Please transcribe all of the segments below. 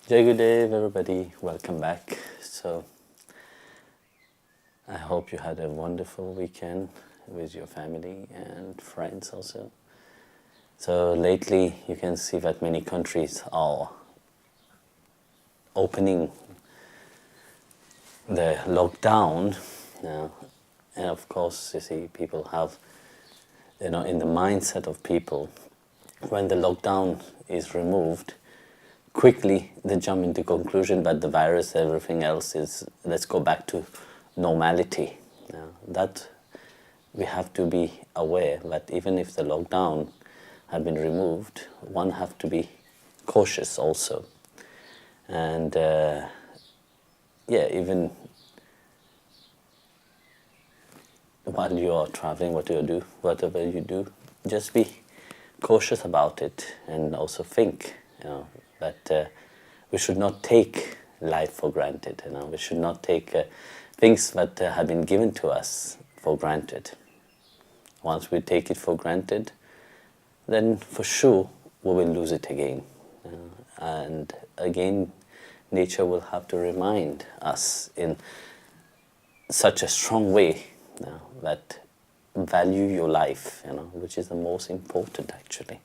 Jai Gurudev, everybody, welcome back. So, I hope you had a wonderful weekend with your family and friends also. So, lately you can see that many countries are opening the lockdown now. And of course, you see, people have, in the mindset of people, when the lockdown is removed, quickly they jump into conclusion that the virus, everything else is, let's go back to normality. That we have to be aware that even if the lockdown had been removed, one have to be cautious also. And yeah, even while you are traveling, whatever you do, just be cautious about it, and also think, that we should not take life for granted. We should not take things that have been given to us for granted. Once we take it for granted, then for sure we will lose it again. And again, nature will have to remind us in such a strong way that value your life, which is the most important actually.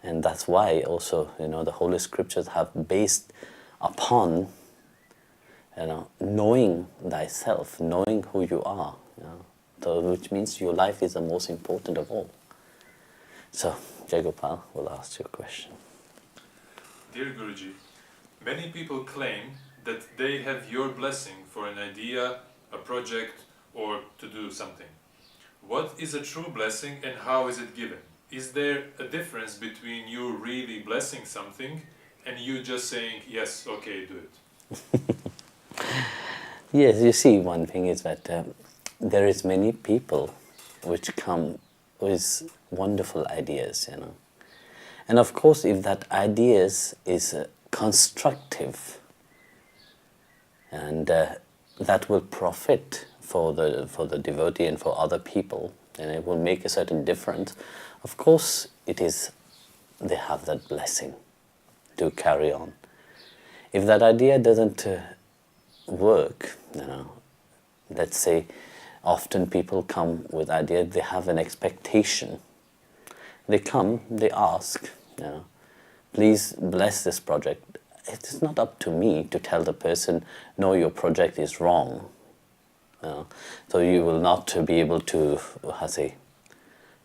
And that's why also, the Holy Scriptures have based upon, knowing thyself, knowing who you are, so, which means your life is the most important of all. So, Jai Gopal will ask you a question. Dear Guruji, many people claim that they have your blessing for an idea, a project, or to do something. What is a true blessing and how is it given? Is there a difference between you really blessing something and you just saying, yes, okay, do it? Yes, you see, one thing is that there is many people which come with wonderful ideas, And of course, if that ideas is constructive and that will profit for the devotee and for other people, and it will make a certain difference, of course they have that blessing to carry on. If that idea doesn't work, let's say often people come with ideas, they have an expectation. They come, they ask, please bless this project. It's not up to me to tell the person, no, your project is wrong. So you will not be able to,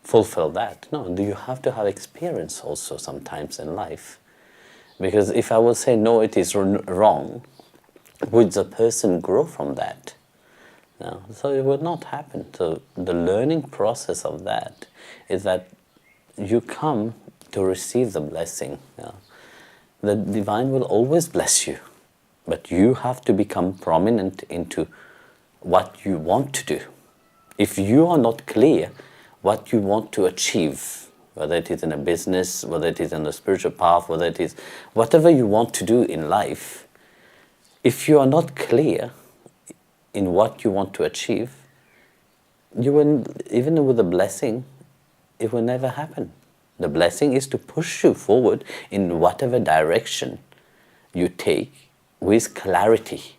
fulfill that. No, you have to have experience also sometimes in life. Because if I will say, no, it is wrong, would the person grow from that? No, so it will not happen. So the learning process of that is that you come to receive the blessing. The divine will always bless you, but you have to become prominent into what you want to do. If you are not clear what you want to achieve, whether it is in a business, whether it is in a spiritual path, whether it is whatever you want to do in life, if you are not clear in what you want to achieve, you will, even with a blessing, it will never happen. The blessing is to push you forward in whatever direction you take with clarity.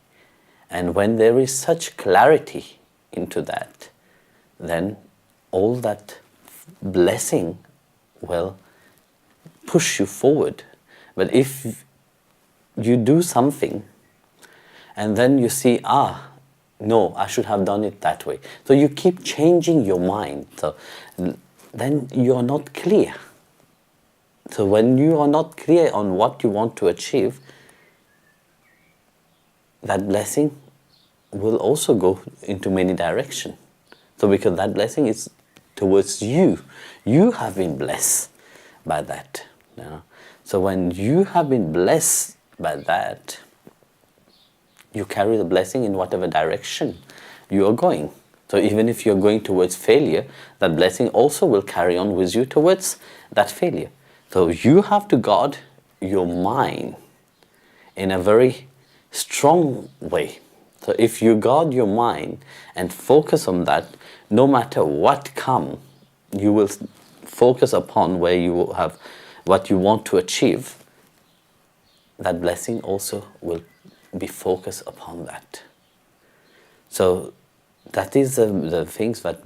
And when there is such clarity into that, then all that blessing will push you forward. But if you do something and then you see, no, I should have done it that way. So you keep changing your mind. So then you are not clear. So when you are not clear on what you want to achieve, that blessing will also go into many directions. So because that blessing is towards you, you have been blessed by that. So when you have been blessed by that, you carry the blessing in whatever direction you are going. So even if you're going towards failure, that blessing also will carry on with you towards that failure. So you have to guard your mind in a very strong way. So if you guard your mind and focus on that, no matter what comes, you will focus upon where you have what you want to achieve. that blessing also will be focused upon that. So that is the things that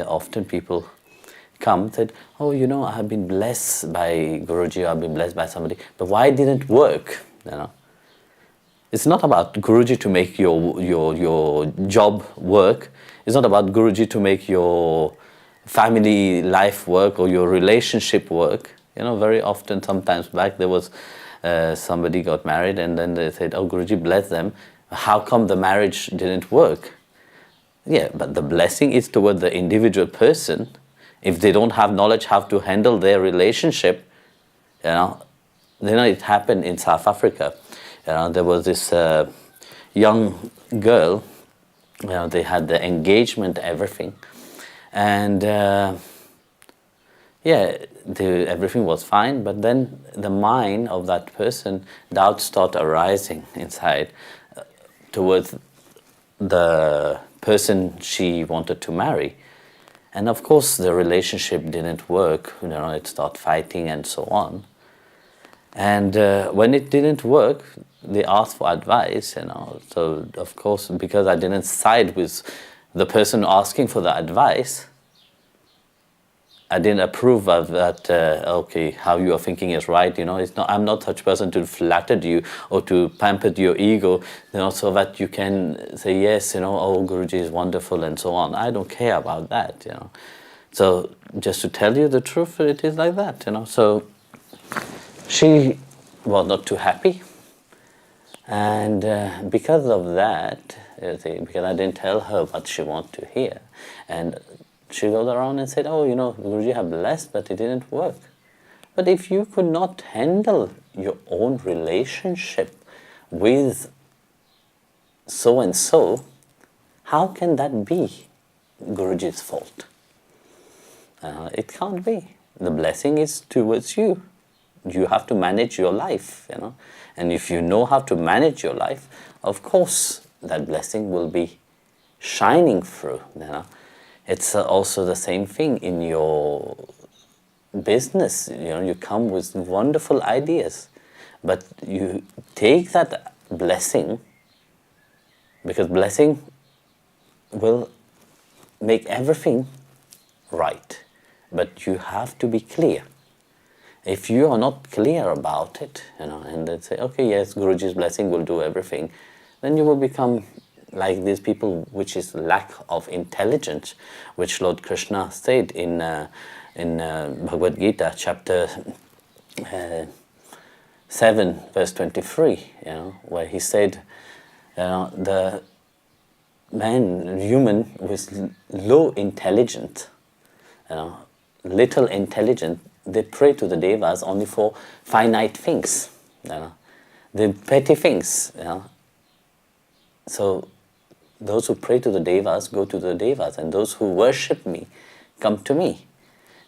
often people come said, oh, I have been blessed by Guruji, or I've been blessed by somebody, but why didn't it work? It's not about Guruji to make your job work. It's not about Guruji to make your family life work or your relationship work. Very often, sometimes back, there was somebody got married and then they said, oh, Guruji bless them. How come the marriage didn't work? Yeah, but the blessing is toward the individual person. If they don't have knowledge how to handle their relationship, it happened in South Africa. There was this young girl. They had the engagement, everything, and everything was fine. But then the mind of that person, doubts start arising inside towards the person she wanted to marry. And of course, the relationship didn't work. It started fighting and so on. And when it didn't work, they asked for advice. So of course, because I didn't side with the person asking for the advice, I didn't approve of that. Okay, how you are thinking is right. I'm not such person to flatter you or to pamper your ego. So that you can say yes. Oh, Guruji is wonderful and so on. I don't care about that. So just to tell you the truth, it is like that. So she was not too happy, and because of that, because I didn't tell her what she wanted to hear, and she goes around and said, oh, Guruji have blessed, but it didn't work. But if you could not handle your own relationship with so-and-so, how can that be Guruji's fault? It can't be. The blessing is towards you. You have to manage your life, And if you know how to manage your life, of course, that blessing will be shining through, It's also the same thing in your business. You come with wonderful ideas, but you take that blessing, because blessing will make everything right, but you have to be clear. If you are not clear about it, and then say, okay, yes, Guruji's blessing will do everything, then you will become like these people, which is lack of intelligence, which Lord Krishna said in Bhagavad Gita, chapter 7, verse 23, where he said, the human with low intelligence, little intelligence, they pray to the devas only for finite things, the petty things. So those who pray to the devas go to the devas, and those who worship me come to me.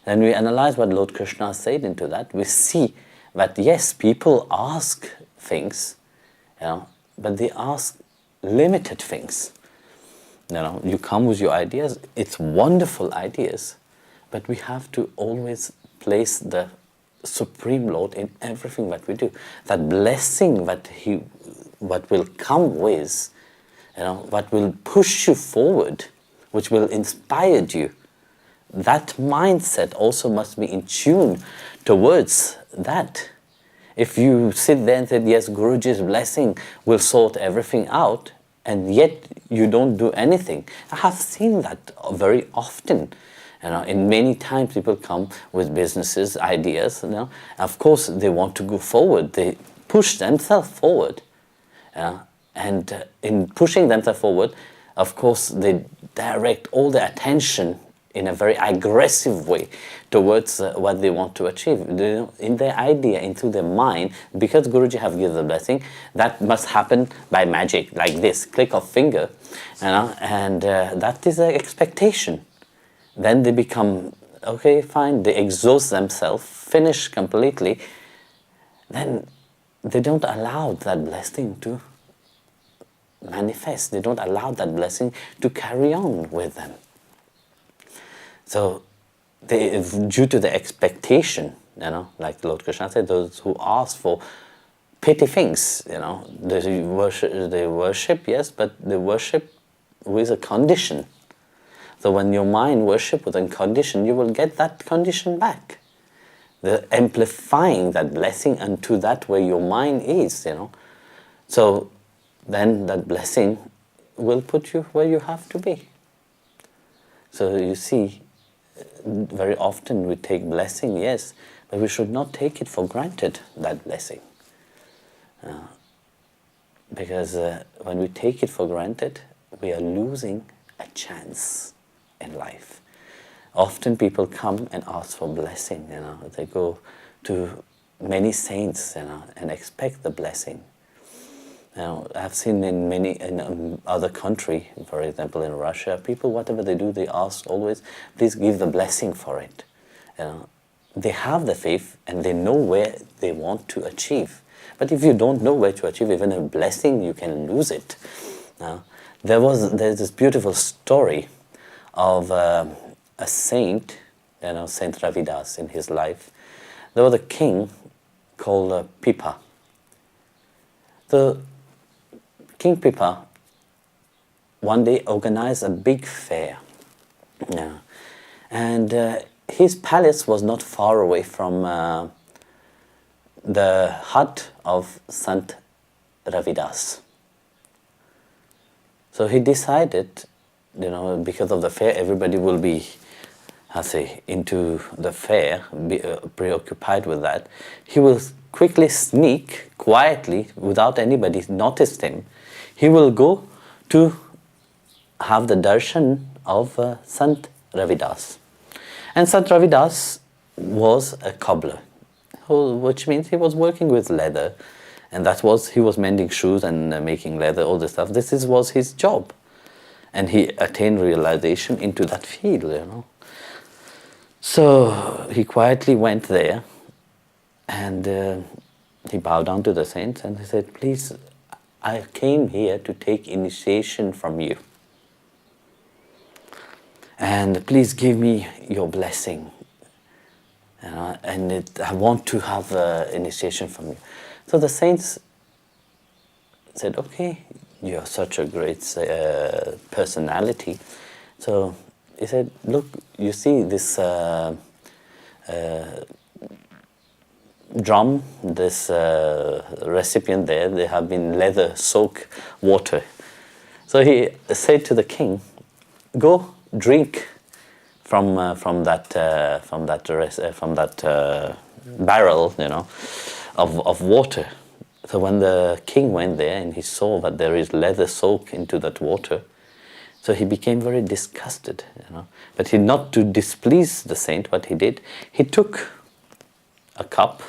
Then we analyze what Lord Krishna said into that. We see that yes, people ask things, but they ask limited things. You come with your ideas, it's wonderful ideas, but we have to always place the Supreme Lord in everything that we do. That blessing what will come with, what will push you forward, which will inspire you, that mindset also must be in tune towards that. If you sit there and say, yes, Guruji's blessing will sort everything out, and yet you don't do anything. I have seen that very often. In many times people come with businesses, ideas, Of course, they want to go forward. They push themselves forward. And in pushing themselves forward, of course, they direct all the attention in a very aggressive way towards what they want to achieve. In their idea, into their mind, because Guruji have given the blessing, that must happen by magic, like this, click of finger, and that is an expectation. Then they become, okay, fine, they exhaust themselves, finish completely, then they don't allow that blessing to manifest. They don't allow that blessing to carry on with them. So, due to the expectation, like Lord Krishna said, those who ask for petty things, they worship, yes, but they worship with a condition. So when your mind worship with a condition, you will get that condition back. They're amplifying that blessing unto that where your mind is, So then that blessing will put you where you have to be. So you see, very often we take blessing, yes, but we should not take it for granted, that blessing. Because when we take it for granted, we are losing a chance in life. Often people come and ask for blessing, they go to many saints, and expect the blessing. I've seen in other country, for example in Russia, people, whatever they do, they ask always, please give the blessing for it. They have the faith and they know where they want to achieve. But if you don't know where to achieve even a blessing, you can lose it. There's this beautiful story of a saint, Saint Ravidas in his life. There was a king called Pippa. The King Pippa one day organized a big fair. And his palace was not far away from the hut of Saint Ravidas. So he decided, because of the fair, everybody will be, into the fair, be preoccupied with that. He will quickly sneak, quietly, without anybody noticed him. He will go to have the darshan of Sant Ravidas. And Sant Ravidas was a cobbler, which means he was working with leather, and he was mending shoes and making leather, all this stuff. This was his job. And he attained realization into that field, So he quietly went there, and he bowed down to the saints and he said, please, I came here to take initiation from you. And please give me your blessing. I want to have initiation from you. So the saints said, okay, you are such a great personality. So he said, look, you see this drum, this recipient there, they have been leather soaked water. So he said to the king, go drink from that barrel, of water. So when the king went there and he saw that there is leather soaked into that water, so he became very disgusted, But not to displease the saint, what he did, he took a cup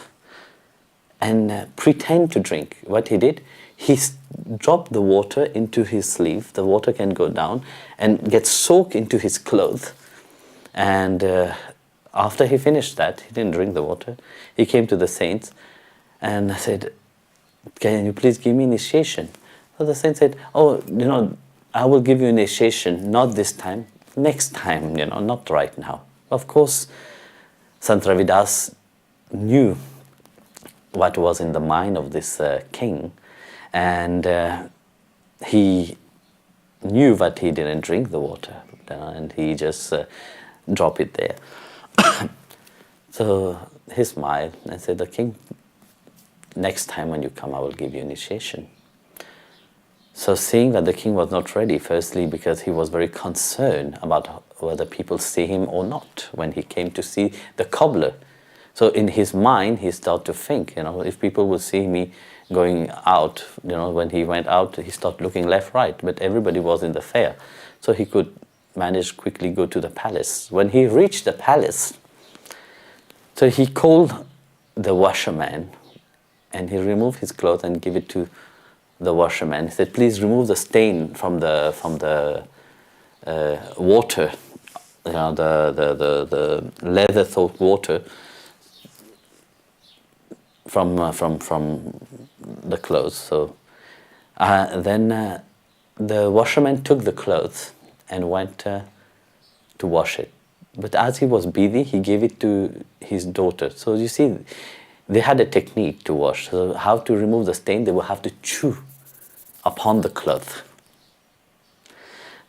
and pretend to drink. What he did, he dropped the water into his sleeve. The water can go down and get soaked into his clothes. And after he finished that, he didn't drink the water. He came to the saints and said, can you please give me initiation? So the saint said, oh, I will give you initiation, not this time, next time, not right now. Of course, Sant Ravidas knew what was in the mind of this king, and he knew that he didn't drink the water, and he just dropped it there. So he smiled and said, the king, next time when you come, I will give you initiation. So seeing that the king was not ready, firstly because he was very concerned about whether people see him or not when he came to see the cobbler. So in his mind, he started to think, if people will see me going out, when he went out, he started looking left, right, but everybody was in the fair. So he could manage quickly go to the palace. When he reached the palace, so he called the washerman and he removed his clothes and gave it to the washerman. He said, please remove the stain from the water, the leather soaked water from the clothes. So then the washerman took the clothes and went to wash it. But as he was busy, he gave it to his daughter. So you see, they had a technique to wash. So how to remove the stain? They would have to chew upon the cloth.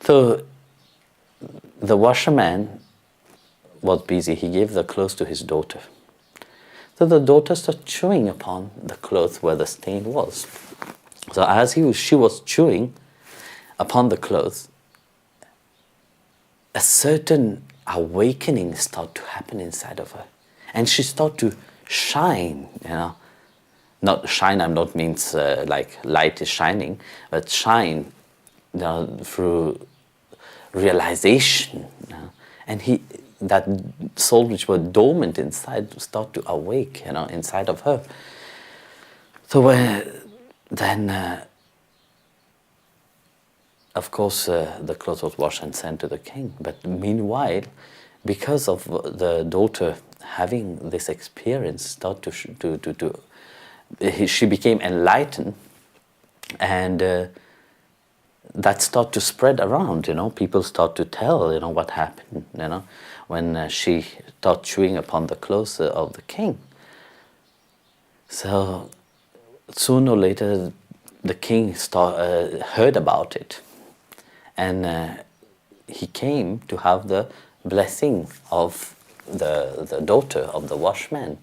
So the washerman was busy. He gave the clothes to his daughter. So the daughter started chewing upon the cloth where the stain was. So as she was chewing upon the clothes, a certain awakening started to happen inside of her. And she started to shine, Not shine, I don't mean like light is shining, but shine through realization. And that soul which was dormant inside start to awake, inside of her. So then, of course, the cloth was washed and sent to the king. But meanwhile, because of the daughter having this experience, she became enlightened, and that started to spread around. People start to tell, what happened. When she started chewing upon the clothes of the king. So sooner or later, the king heard about it, and he came to have the blessing of the daughter of the washman.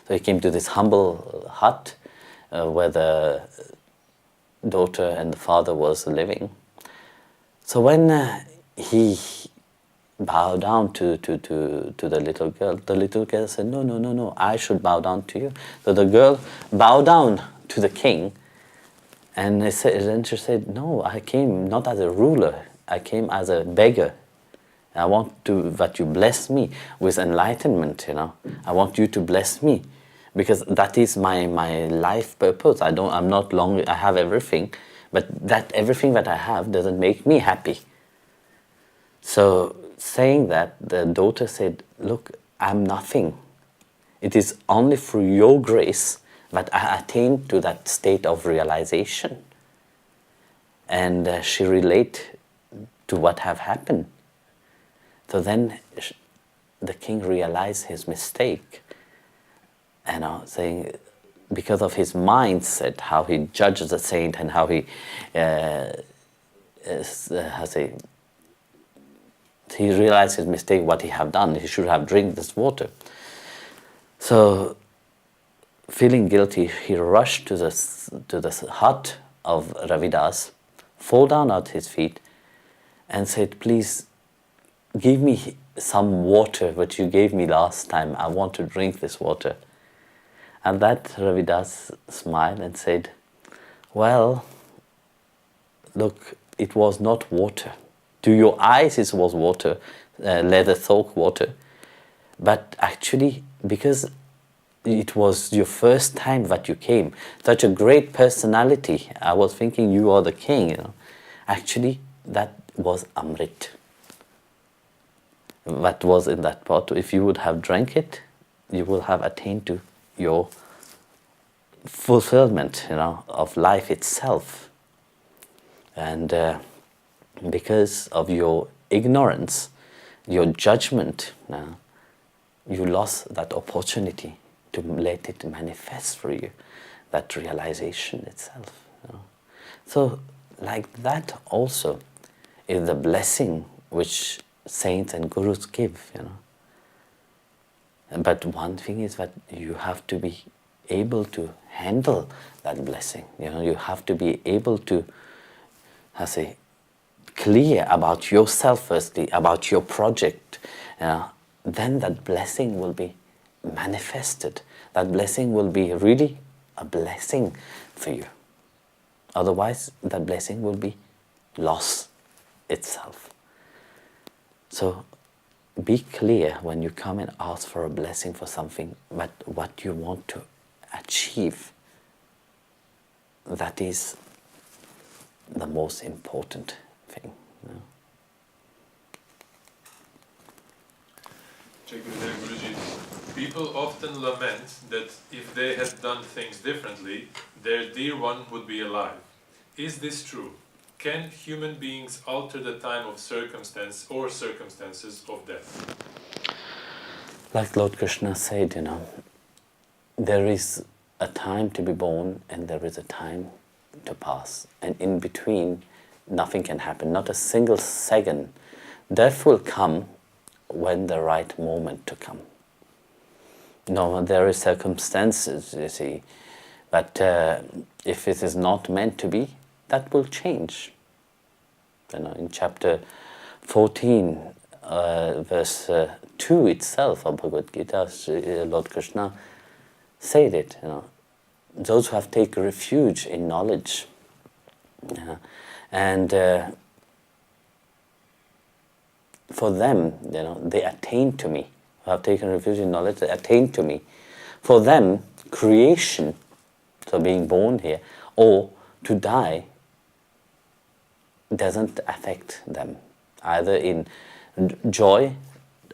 So he came to this humble hut where the daughter and the father was living. So when he bowed down to the little girl said, no, I should bow down to you. So the girl bowed down to the king, and then she said, no, I came not as a ruler, I came as a beggar. I want that you bless me with enlightenment, I want you to bless me, because that is my life purpose. I have everything, but that everything that I have doesn't make me happy. So saying that, the daughter said, look, I'm nothing. It is only through your grace that I attained to that state of realization. And she related to what have happened. So then the king realized his mistake, saying, because of his mindset, how he judges the saint and how he he realized his mistake, what he have done. He should have drank this water. So, feeling guilty, he rushed to the hut of Ravidas, fall down at his feet, and said, please, give me some water which you gave me last time. I want to drink this water. And that Ravidas smiled and said, well, look, it was not water. To your eyes it was water, leather soaked water. But actually, because it was your first time that you came, such a great personality, I was thinking you are the king, Actually, that was Amrit. That was in that pot. If you would have drank it, you will have attained to your fulfillment, of life itself. And because of your ignorance, your judgment, you lost that opportunity to let it manifest for you, that realization itself. So, like that also is the blessing which saints and gurus give, But one thing is that you have to be able to handle that blessing. You have to be able to, clear about yourself firstly, about your project. Then that blessing will be manifested. That blessing will be really a blessing for you. Otherwise, that blessing will be lost itself. So, be clear when you come and ask for a blessing for something, but what you want to achieve. That is the most important thing. Guruji, people often lament that if they had done things differently, their dear one would be alive. Is this true? Can human beings alter the time of circumstance or circumstances of death? Like Lord Krishna said, there is a time to be born and there is a time to pass. And in between, nothing can happen, not a single second. Death will come when the right moment to come. No, there is circumstances, you see, but if it is not meant to be, that will change. You know, in chapter 14, verse 2 itself of Bhagavad Gita, Lord Krishna said it, you know, those who have taken refuge in knowledge, and for them, you know, they attain to me. Who have taken refuge in knowledge, they attain to me. For them, creation, so being born here, or to die, doesn't affect them, either in joy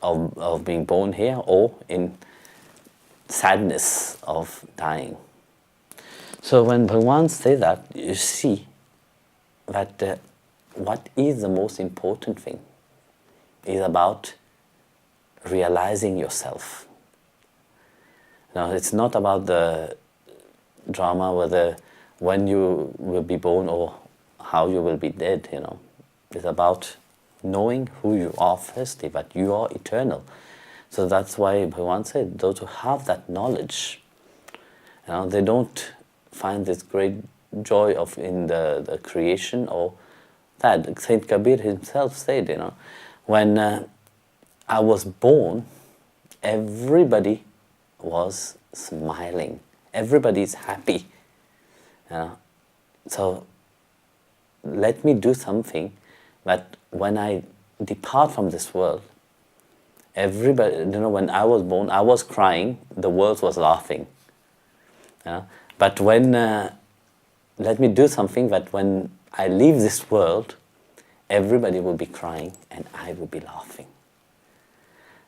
of being born here or in sadness of dying. So when Bhagavan says that, you see that what is the most important thing is about realizing yourself. Now, it's not about the drama whether when you will be born or how you will be dead, you know. It's about knowing who you are firstly, that you are eternal. So that's why Bhagavan said, those who have that knowledge, you know, they don't find this great joy of in the creation or that. Saint Kabir himself said, you know, when I was born, everybody was smiling. Everybody is happy. So let me do something that when I depart from this world, everybody, you know, when I was born, I was crying, the world was laughing. But when, let me do something that when I leave this world, everybody will be crying and I will be laughing.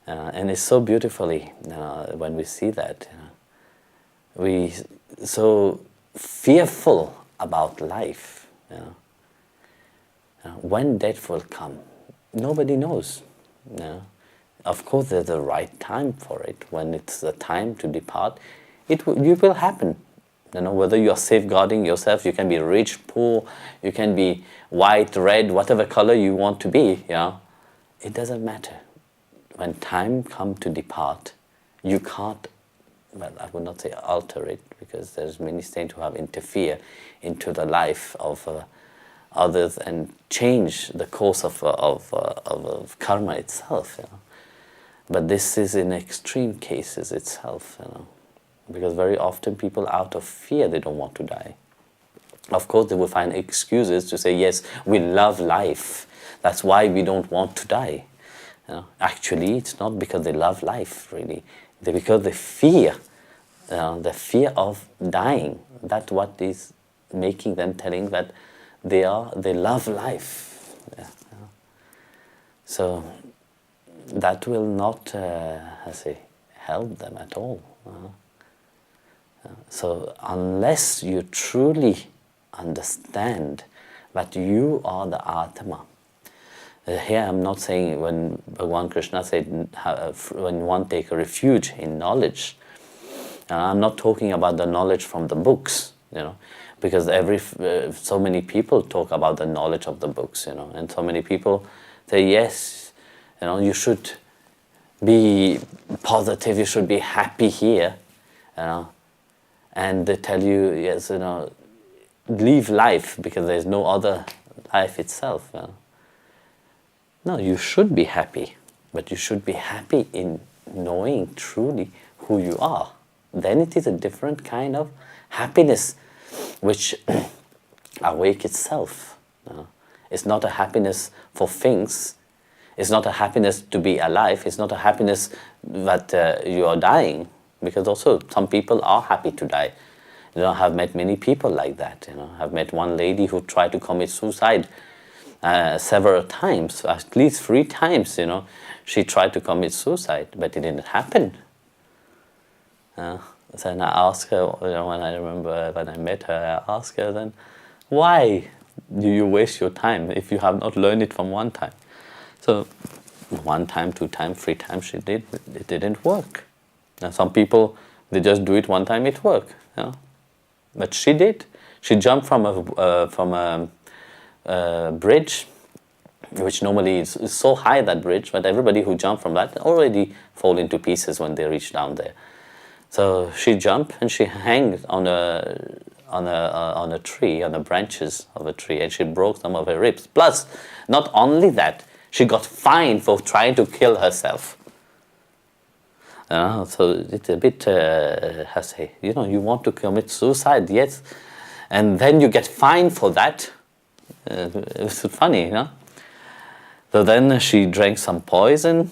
And it's so beautifully, when we see that, we so fearful about life. When death will come, nobody knows. Of course, there's a right time for it. When it's the time to depart, it will happen. Whether you are safeguarding yourself, you can be rich, poor, you can be white, red, whatever color you want to be. It doesn't matter. When time comes to depart, you can't. Well, I would not say alter it, because there's many saints who have interfered into the life of others and change the course of karma itself. But this is in extreme cases itself, because very often people, out of fear, they don't want to die. Of course, they will find excuses to say, yes, we love life, that's why we don't want to die. Actually, it's not because they love life, really. Because they fear, the fear of dying. That's what is making them telling that they love life. So that will not, help them at all. So unless you truly understand that you are the Atma. Here I'm not saying when Bhagavan Krishna said when one take a refuge in knowledge. I'm not talking about the knowledge from the books, because so many people talk about the knowledge of the books, and so many people say, yes, you should be positive, you should be happy here, and they tell you, yes, live life because there's no other life itself. No, you should be happy, but you should be happy in knowing truly who you are. Then it is a different kind of happiness which awake itself. It's not a happiness for things. It's not a happiness to be alive. It's not a happiness that you are dying, because also some people are happy to die. I've met many people like that. I've met one lady who tried to commit suicide several times, at least 3 times, she tried to commit suicide, but it didn't happen. So then I asked her, when I remember when I met her, I asked her then, why do you waste your time if you have not learned it from one time? So 1 time, 2 times, 3 times she did, it didn't work. Now some people They just do it one time, it works. You know? But she did. She jumped from a bridge, which normally is so high, that bridge, but everybody who jumped from that already fall into pieces when they reach down there. So she jumped and she hung on a tree, on the branches of a tree, and she broke some of her ribs. Plus, not only that, she got fined for trying to kill herself. So it's a bit, how to say, you know, you want to commit suicide, yes, and then you get fined for that. It's funny, you know. So then she drank some poison.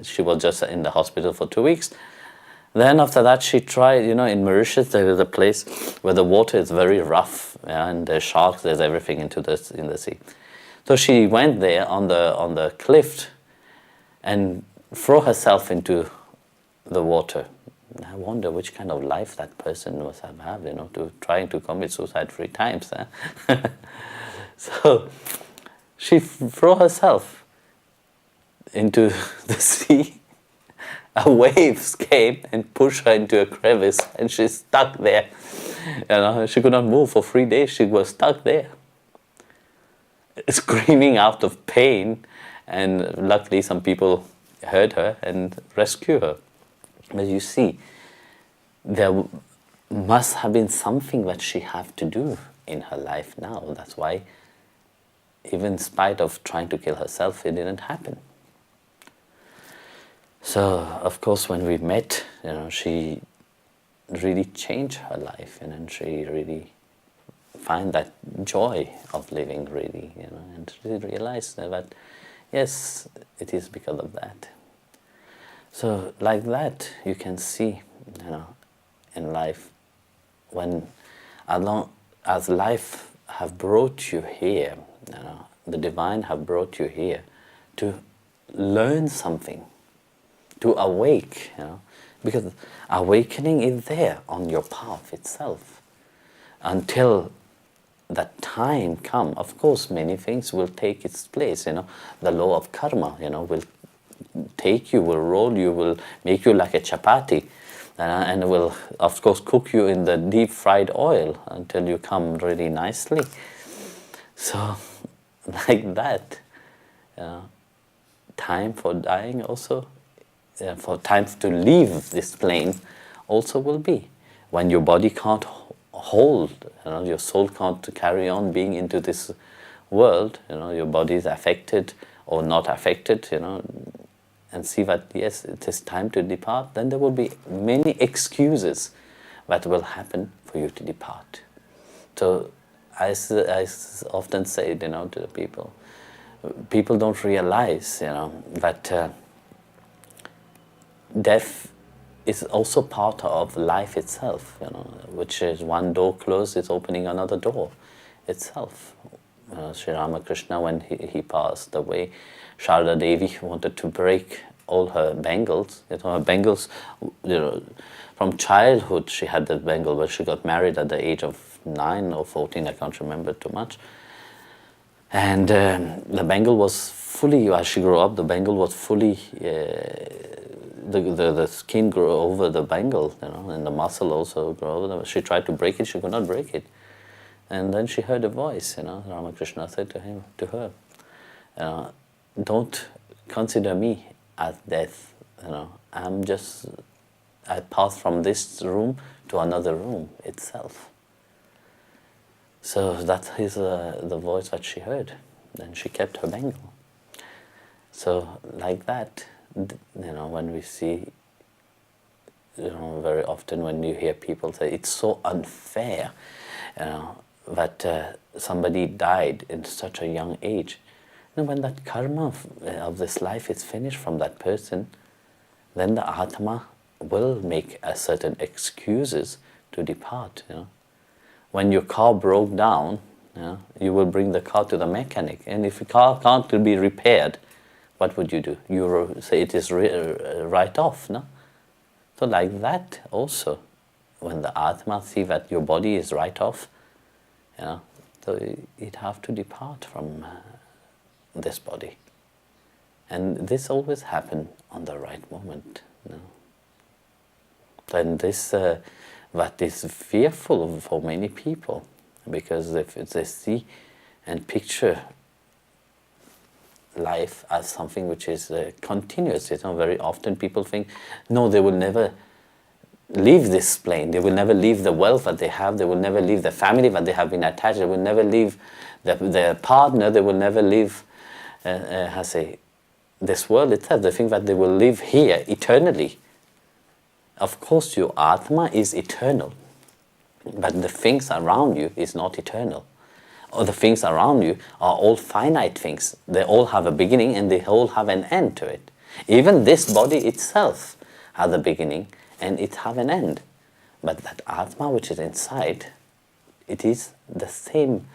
She was just in the hospital for 2 weeks. Then after that, she tried, you know, in Mauritius there is a place where the water is very rough, yeah, and there's sharks, there's everything in the sea. So she went there on the cliff and threw herself into the water. I wonder which kind of life that person must have had, you know, to trying to commit suicide 3 times. So she threw herself into the sea. A wave came and pushed her into a crevice, and she's stuck there. You know, she could not move for 3 days. She was stuck there, screaming out of pain. And luckily, some people heard her and rescued her. But you see, there must have been something that she had to do in her life now. That's why, even in spite of trying to kill herself, it didn't happen. So, of course, when we met, you know, she really changed her life, and she really find that joy of living, really, you know, and she realized that, yes, it is because of that. So, like that, you can see, you know, in life, when as long as life have brought you here, you know, the divine have brought you here to learn something, to awake, you know, because awakening is there on your path itself. Until that time come, of course, many things will take its place, you know. The law of karma, you know, will take you, will roll you, will make you like a chapati, and will, of course, cook you in the deep fried oil until you come really nicely. So, like that, time for dying also, for time to leave this plane also will be. When your body can't hold, you know, your soul can't carry on being into this world, you know, your body is affected or not affected, you know, and see that, yes, it is time to depart, then there will be many excuses that will happen for you to depart. So I often say, you know, to the people don't realize, you know, that death is also part of life itself, you know, which is one door closed is opening another door itself. Sri Ramakrishna, when he passed away, Sharda Devi wanted to break all her bangles. You know, her bangles, you know, from childhood she had that bangle, but she got married at the age of 9 or 14, I can't remember too much. And the bangle was fully, as she grew up, the bangle was fully, the skin grew over the bangle, you know, and the muscle also grew over. She tried to break it, she could not break it. And then she heard a voice, you know, Ramakrishna said to her, don't consider me as death, you know, I passed from this room to another room itself. So that is the voice that she heard. Then she kept her bangle. So like that, you know, when we see, you know, very often when you hear people say, it's so unfair, you know, that somebody died in such a young age. You know, when that karma of this life is finished from that person, then the Atma will make a certain excuses to depart, you know. When your car broke down, you know, you will bring the car to the mechanic, and if the car can't be repaired, what would you do? You say it is right off, no? So like that also, when the Atma see that your body is right off, you know, so it have to depart from this body. And this always happen on the right moment, you know. And this that is fearful for many people, because if they see and picture life as something which is continuous, very often people think, no, they will never leave this plane, they will never leave the wealth that they have, they will never leave the family that they have been attached, they will never leave their partner, they will never leave, this world itself. They think that they will live here eternally. Of course, your Atma is eternal, but the things around you is not eternal. Or the things around you are all finite things. They all have a beginning and they all have an end to it. Even this body itself has a beginning and it has an end. But that Atma which is inside, it is the same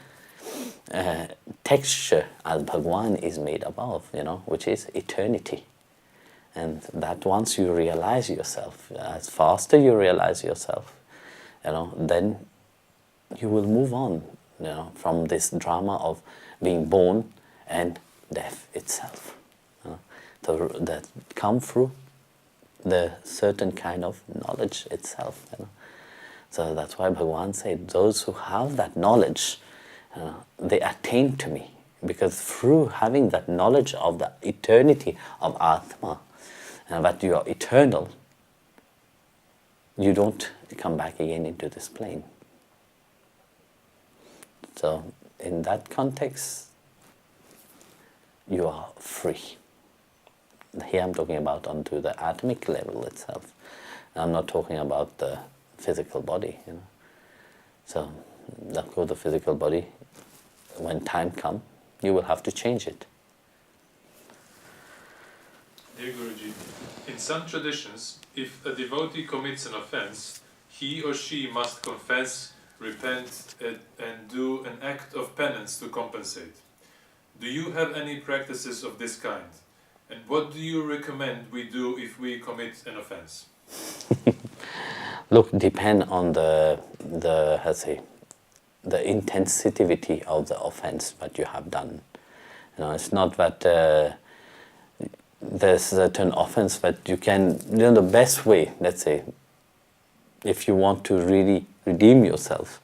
texture as Bhagwan is made above, which is eternity. And that once you realize yourself, as faster you realize yourself, then you will move on, from this drama of being born and death itself. So that come through the certain kind of knowledge itself. So that's why Bhagwan said, those who have that knowledge, they attain to me. Because through having that knowledge of the eternity of Atma, that you are eternal, you don't come back again into this plane. So in that context, you are free. Here I'm talking about onto the atomic level itself. I'm not talking about the physical body. So of course the physical body, when time comes, you will have to change it. Dear Guruji, in some traditions, if a devotee commits an offense, he or she must confess, repent, and do an act of penance to compensate. Do you have any practices of this kind? And what do you recommend we do if we commit an offense? Look, depend on the intensity of the offense that you have done. It's not that there's certain offense that you can, the best way, let's say, if you want to really redeem yourself,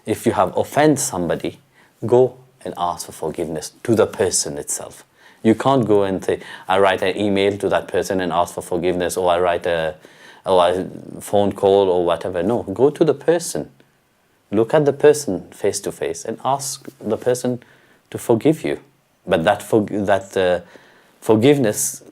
if you have offended somebody, go and ask for forgiveness to the person itself. You can't go and say, I write an email to that person and ask for forgiveness, or I write a phone call or whatever. No, go to the person. Look at the person face to face and ask the person to forgive you. But that forgiveness,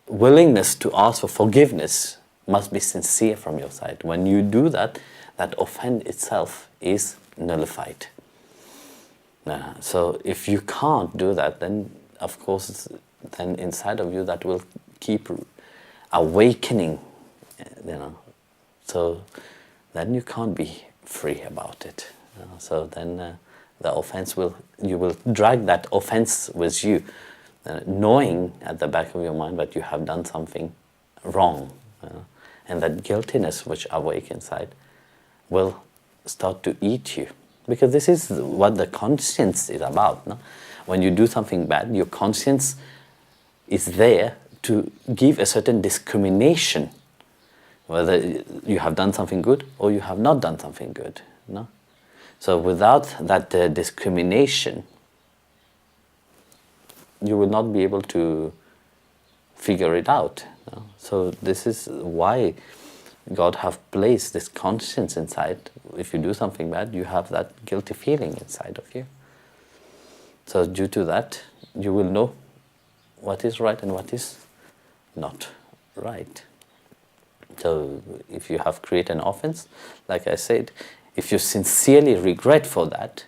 willingness to ask for forgiveness must be sincere from your side. When you do that, that offense itself is nullified. So if you can't do that, then of course, then inside of you that will keep awakening, So then you can't be free about it. So then the offense you will drag that offense with you, knowing at the back of your mind that you have done something wrong. And that guiltiness which awake inside will start to eat you. Because this is what the conscience is about. No? When you do something bad, your conscience is there to give a certain discrimination, whether you have done something good or you have not done something good. No? So without that discrimination, you will not be able to figure it out. No? So this is why God have placed this conscience inside. If you do something bad, you have that guilty feeling inside of you. So due to that, you will know what is right and what is not right. So if you have created an offense, like I said, if you sincerely regret for that,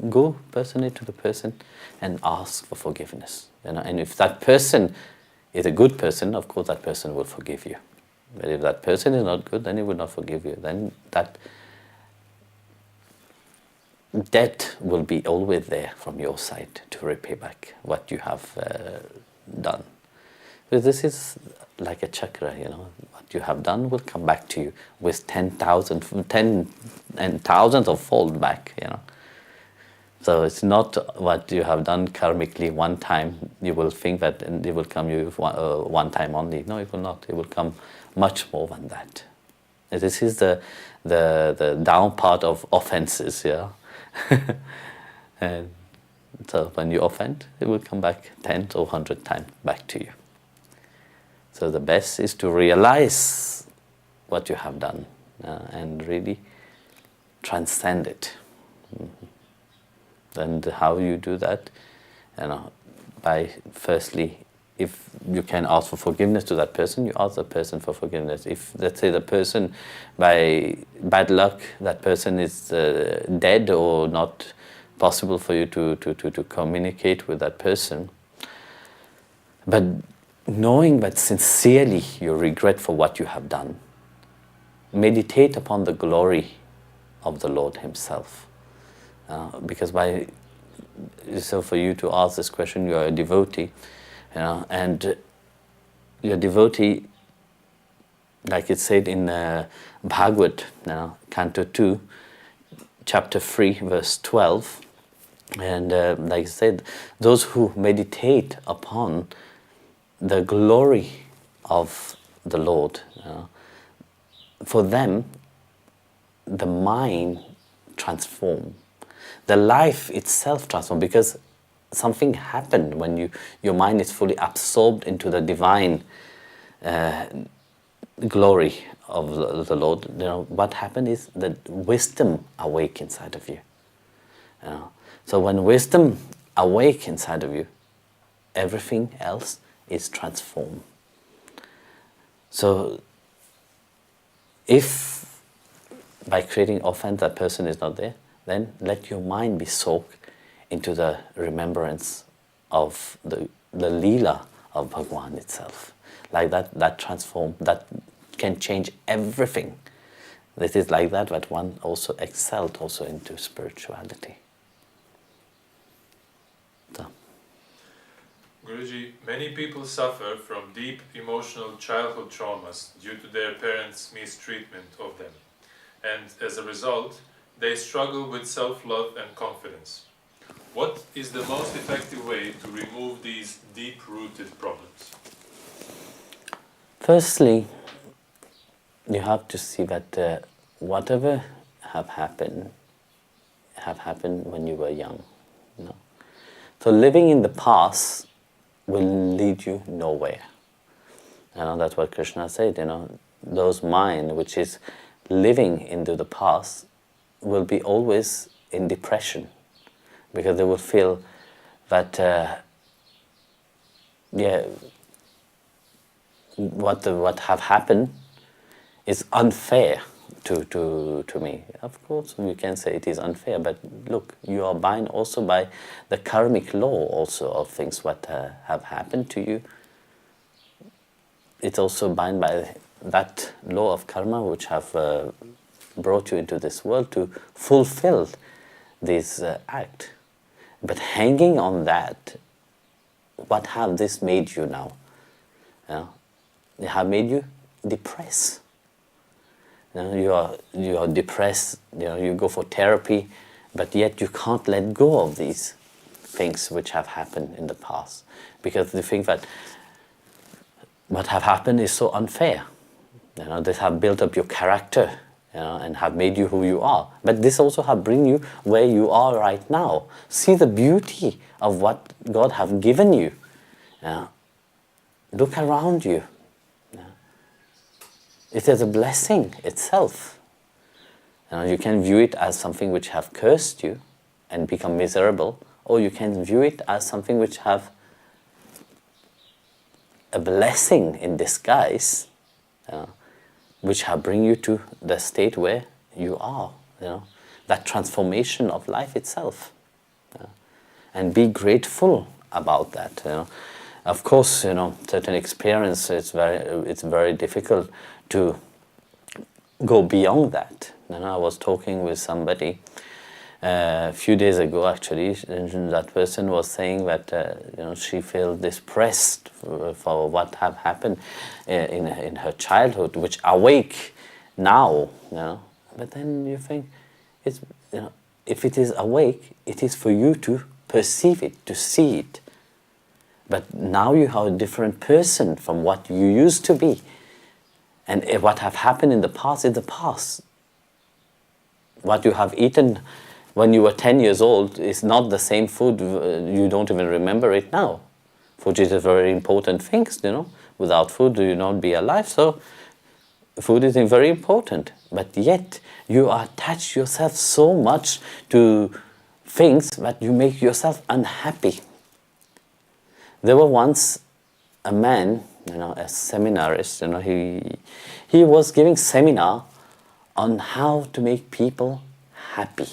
go personally to the person and ask for forgiveness. And if that person is a good person, of course that person will forgive you. But if that person is not good, then he will not forgive you. Then that debt will be always there from your side to repay back what you have done. Because this is like a chakra, what you have done will come back to you with 10 and thousands of fold back, So it's not what you have done karmically one time. You will think that it will come you one time only. No, it will not. It will come much more than that. This is the down part of offenses, yeah. And so when you offend, it will come back 10 or 100 times back to you. So the best is to realize what you have done and really transcend it. And how you do that? By firstly, if you can ask for forgiveness to that person, you ask the person for forgiveness. If, let's say, the person, by bad luck, that person is dead or not possible for you to communicate with that person, but knowing that sincerely you regret for what you have done, meditate upon the glory of the Lord Himself. Because so for you to ask this question, you are a devotee, and your devotee, like it said in Bhagavad, Canto 2, Chapter 3, verse 12, and like I said, those who meditate upon the glory of the Lord, for them, the mind transforms. The life itself transforms, because something happened when your mind is fully absorbed into the divine glory of the Lord. What happened is that wisdom awake inside of you. So when wisdom awake inside of you, everything else is transformed. So if by creating offense that person is not there, then let your mind be soaked into the remembrance of the Leela of Bhagwan itself. Like that transform, that can change everything. It is like that one also excelled also into spirituality. So. Guruji, many people suffer from deep emotional childhood traumas due to their parents' mistreatment of them. And as a result, they struggle with self-love and confidence. What is the most effective way to remove these deep-rooted problems? Firstly, you have to see that whatever have happened when you were young. So living in the past will lead you nowhere. That's what Krishna said. Those mind which is living into the past will be always in depression, because they will feel that what have happened is unfair to me. Of course, you can say it is unfair, but look, you are bound also by the karmic law also of things what have happened to you. It's also bound by that law of karma which have brought you into this world to fulfill this act. But hanging on that, what have this made you now? It have made you depressed. You are depressed. You go for therapy, but yet you can't let go of these things which have happened in the past, because you think that what have happened is so unfair. They have built up your character, and have made you who you are. But this also have bring you where you are right now. See the beauty of what God have given you. Look around you. It is a blessing itself. You can view it as something which have cursed you and become miserable, or you can view it as something which have a blessing in disguise, which have bring you to the state where you are. That transformation of life itself, and be grateful about that. Of course, certain experience, it's very difficult to go beyond that. I was talking with somebody a few days ago, actually, and that person was saying that she feels depressed for what have happened in her childhood, which awake now. But then you think it's if it is awake, it is for you to perceive it, to see it. But now you are a different person from what you used to be. And what have happened in the past is the past. What you have eaten when you were 10 years old is not the same food, you don't even remember it now. Food is a very important thing, you know. Without food, you not be alive. So food is very important. But yet, you attach yourself so much to things that you make yourself unhappy. There was once a man, you know, a seminarist, you know, he was giving seminar on how to make people happy.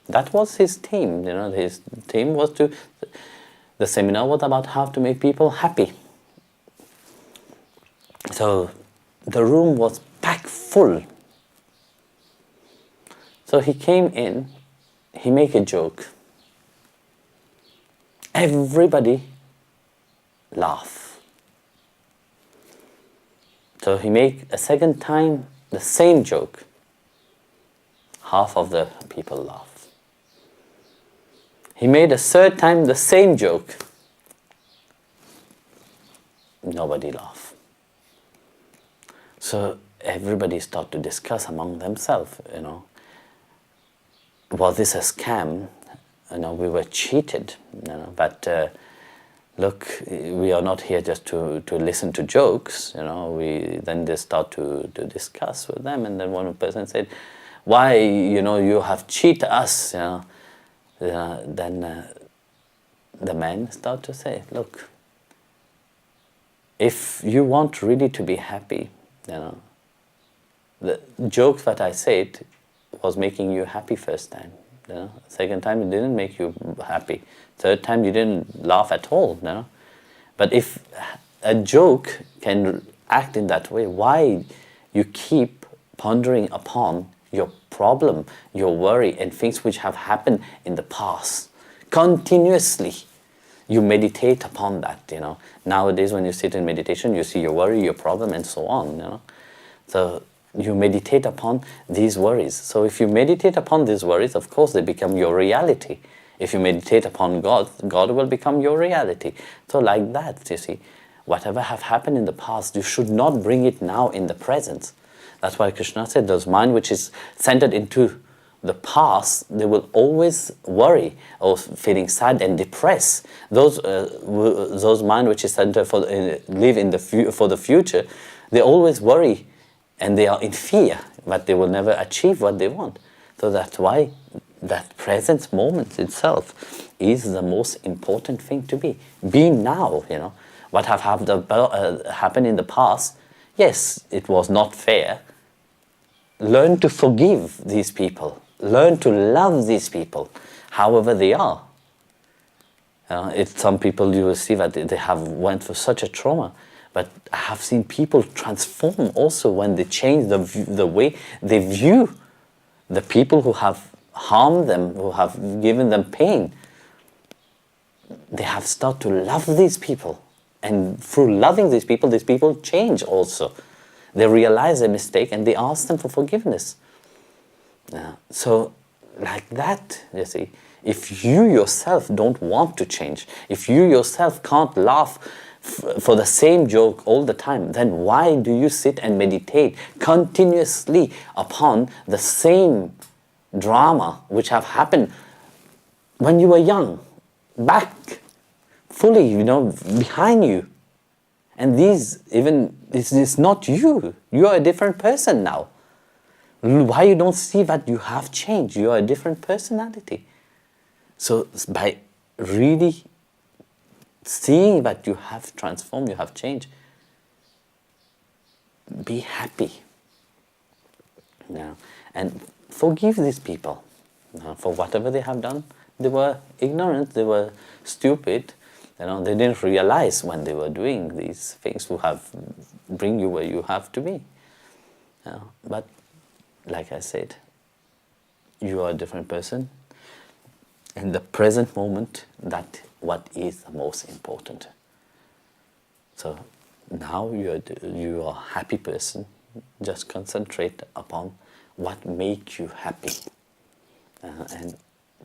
That was his theme, you know, his theme was the seminar was about how to make people happy. So the room was packed full. So he came in, he made a joke. Everybody laughed. So he made a second time the same joke. Half of the people laughed. He made a third time the same joke. Nobody laughed. So everybody started to discuss among themselves, you know, was this a scam? You know, we were cheated, you know, but look, we are not here just to listen to jokes, you know. Then they start to discuss with them, and then one person said, why, you know, you have cheated us, you know. Then the man started to say, look, if you want really to be happy, you know, the jokes that I said was making you happy first time. You know? Second time it didn't make you happy. Third time you didn't laugh at all. You know? But if a joke can act in that way, why you keep pondering upon your problem, your worry, and things which have happened in the past? Continuously, you meditate upon that, you know. Nowadays, when you sit in meditation, you see your worry, your problem, and so on, you know. So you meditate upon these worries. So if you meditate upon these worries, of course, they become your reality. If you meditate upon God, God will become your reality. So like that, you see, whatever have happened in the past, you should not bring it now in the present. That's why Krishna said, those mind which is centered into the past, they will always worry or feeling sad and depressed. Those mind which is centered for live in the for the future, they always worry and they are in fear, but they will never achieve what they want. So that's why that present moment itself is the most important thing to be. Be now, you know. What have happened in the past, yes, it was not fair. Learn to forgive these people. Learn to love these people, however they are. Some people you will see that they have went through such a trauma, but I have seen people transform also when they change the way they view the people who have harmed them, who have given them pain. They have started to love these people, and through loving these people change also. They realize their mistake and they ask them for forgiveness. So, like that, you see, if you yourself don't want to change, if you yourself can't laugh for the same joke all the time, then why do you sit and meditate continuously upon the same drama which have happened when you were young, back, fully, you know, behind you? And these, even, it's not you. You are a different person now. Why you don't see that you have changed? You are a different personality. So by really seeing that you have transformed, you have changed, be happy. And forgive these people for whatever they have done. They were ignorant, they were stupid. You know, they didn't realize when they were doing these things who have bring you where you have to be. But like I said, you are a different person. In the present moment, that what is the most important. So now you are a happy person. Just concentrate upon what makes you happy. and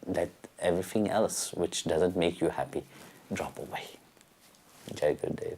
let everything else which doesn't make you happy drop away. Jai Gurudev.